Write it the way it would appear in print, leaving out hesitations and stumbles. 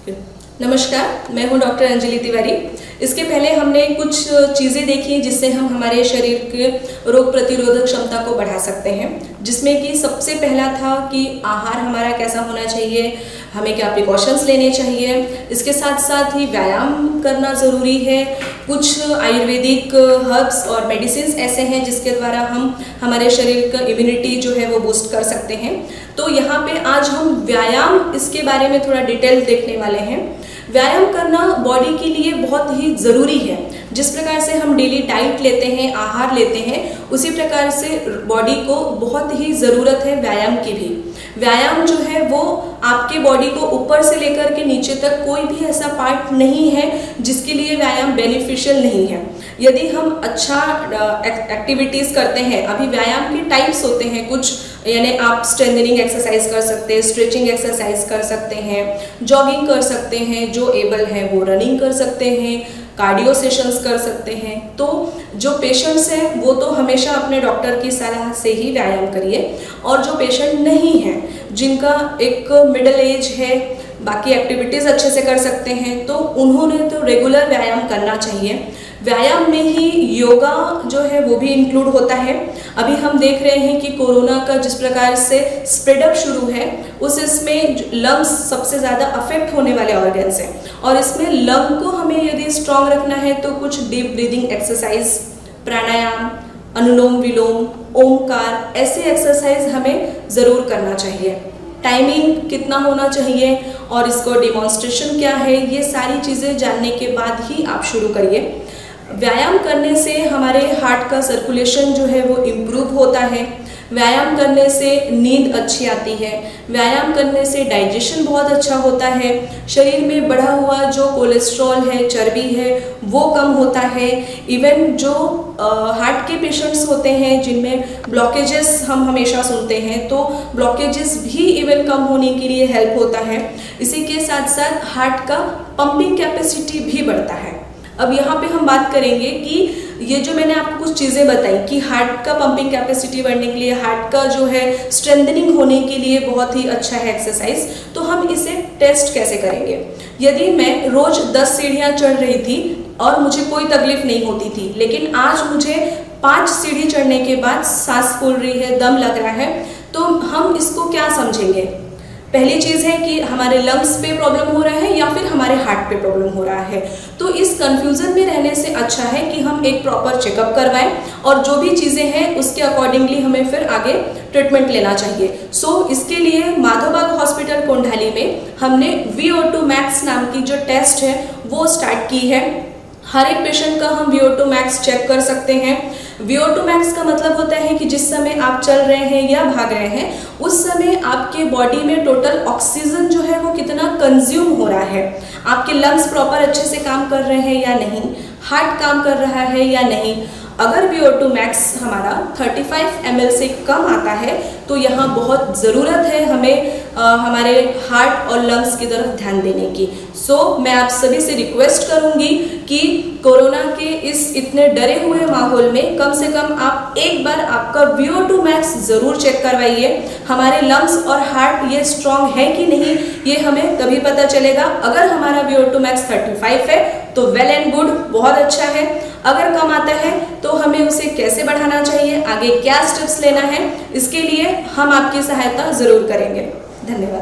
नमस्कार, मैं हूं डॉक्टर अंजलि तिवारी। इसके पहले हमने कुछ चीज़ें देखी जिससे हम हमारे शरीर के रोग प्रतिरोधक क्षमता को बढ़ा सकते हैं, जिसमें कि सबसे पहला था कि आहार हमारा कैसा होना चाहिए, हमें क्या प्रिकॉशंस लेने चाहिए। इसके साथ साथ ही व्यायाम करना ज़रूरी है। कुछ आयुर्वेदिक हर्ब्स और मेडिसिन्स ऐसे हैं जिसके द्वारा हम हमारे शरीर का इम्यूनिटी जो है वो बूस्ट कर सकते हैं। तो यहाँ पे आज हम व्यायाम इसके बारे में थोड़ा डिटेल देखने वाले हैं। व्यायाम करना बॉडी के लिए बहुत ही ज़रूरी है। जिस प्रकार से हम डेली डाइट लेते हैं, आहार लेते हैं, उसी प्रकार से बॉडी को बहुत ही ज़रूरत है व्यायाम की भी। व्यायाम जो है वो आपके बॉडी को ऊपर से लेकर के नीचे तक कोई भी ऐसा पार्ट नहीं है जिसके लिए व्यायाम बेनिफिशियल नहीं है। यदि हम अच्छा एक्टिविटीज़ करते हैं, अभी व्यायाम के टाइप्स होते हैं कुछ, यानी आप स्ट्रेंथनिंग एक्सरसाइज कर सकते हैं, स्ट्रेचिंग एक्सरसाइज कर सकते हैं, जॉगिंग कर सकते हैं, जो एबल है वो रनिंग कर सकते हैं, कार्डियो सेशंस कर सकते हैं। तो जो पेशेंट्स हैं वो तो हमेशा अपने डॉक्टर की सलाह से ही व्यायाम करिए, और जो पेशेंट नहीं हैं, जिनका एक मिडिल एज है, बाकी एक्टिविटीज़ अच्छे से कर सकते हैं, तो उन्होंने तो रेगुलर व्यायाम करना चाहिए। व्यायाम में ही योगा जो है वो भी इंक्लूड होता है। अभी हम देख रहे हैं कि कोरोना का जिस प्रकार से स्प्रेडअप शुरू है, इसमें लंग्स सबसे ज़्यादा अफेक्ट होने वाले ऑर्गन्स हैं, और इसमें लंग को हमें यदि स्ट्रॉन्ग रखना है तो कुछ डीप ब्रीदिंग एक्सरसाइज, प्राणायाम, अनुलोम विलोम, ओमकार, ऐसे एक्सरसाइज हमें ज़रूर करना चाहिए। टाइमिंग कितना होना चाहिए और इसको डिमॉन्स्ट्रेशन क्या है, ये सारी चीज़ें जानने के बाद ही आप शुरू करिए। व्यायाम करने से हमारे हार्ट का सर्कुलेशन जो है वो इम्प्रूव होता है। व्यायाम करने से नींद अच्छी आती है। व्यायाम करने से डाइजेशन बहुत अच्छा होता है। शरीर में बढ़ा हुआ जो कोलेस्ट्रॉल है, चर्बी है, वो कम होता है। इवन जो हार्ट के पेशेंट्स होते हैं जिनमें ब्लॉकेजेस हम हमेशा सुनते हैं, तो ब्लॉकेजेस भी इवन कम होने के लिए हेल्प होता है। इसी के साथ साथ हार्ट का पंपिंग कैपेसिटी भी बढ़ता है। अब यहाँ पे हम बात करेंगे कि ये जो मैंने आपको कुछ चीज़ें बताई कि हार्ट का पंपिंग कैपेसिटी बढ़ने के लिए, हार्ट का जो है स्ट्रेंथनिंग होने के लिए बहुत ही अच्छा है एक्सरसाइज, तो हम इसे टेस्ट कैसे करेंगे। यदि मैं रोज़ 10 सीढ़ियाँ चढ़ रही थी और मुझे कोई तकलीफ नहीं होती थी, लेकिन आज मुझे 5 सीढ़ी चढ़ने के बाद सांस फूल रही है, दम लग रहा है, तो हम इसको क्या समझेंगे। पहली चीज़ है कि हमारे लंग्स पे प्रॉब्लम हो रहा है या फिर हमारे हार्ट पे प्रॉब्लम हो रहा है। तो इस कंफ्यूजन में रहने से अच्छा है कि हम एक प्रॉपर चेकअप करवाएं, और जो भी चीज़ें हैं उसके अकॉर्डिंगली हमें फिर आगे ट्रीटमेंट लेना चाहिए। इसके लिए माधवबाग हॉस्पिटल कोंडाली में हमने VO2 मैक्स नाम की जो टेस्ट है वो स्टार्ट की है। हर एक पेशेंट का हम VO2 मैक्स चेक कर सकते हैं। VO2 मैक्स का मतलब होता है कि जिस समय आप चल रहे हैं या भाग रहे हैं, उस समय आपके बॉडी में टोटल ऑक्सीजन जो है वो कितना कंज्यूम हो रहा है, आपके लंग्स प्रॉपर अच्छे से काम कर रहे हैं या नहीं, हार्ट काम कर रहा है या नहीं। अगर VO2 मैक्स हमारा 35 ml से कम आता है तो यहाँ बहुत ज़रूरत है हमें हमारे हार्ट और लंग्स की तरफ ध्यान देने की। मैं आप सभी से रिक्वेस्ट करूँगी कि कोरोना के इस इतने डरे हुए माहौल में कम से कम आप एक बार आपका VO2 मैक्स ज़रूर चेक करवाइए। हमारे लंग्स और हार्ट ये स्ट्रॉन्ग है कि नहीं, ये हमें तभी पता चलेगा। अगर हमारा VO2 मैक्स 35 है तो वेल एंड गुड, बहुत अच्छा है। अगर कम आता है तो हमें उसे कैसे बढ़ाना चाहिए, आगे क्या स्टेप्स लेना है, इसके लिए हम आपकी सहायता ज़रूर करेंगे। धन्यवाद।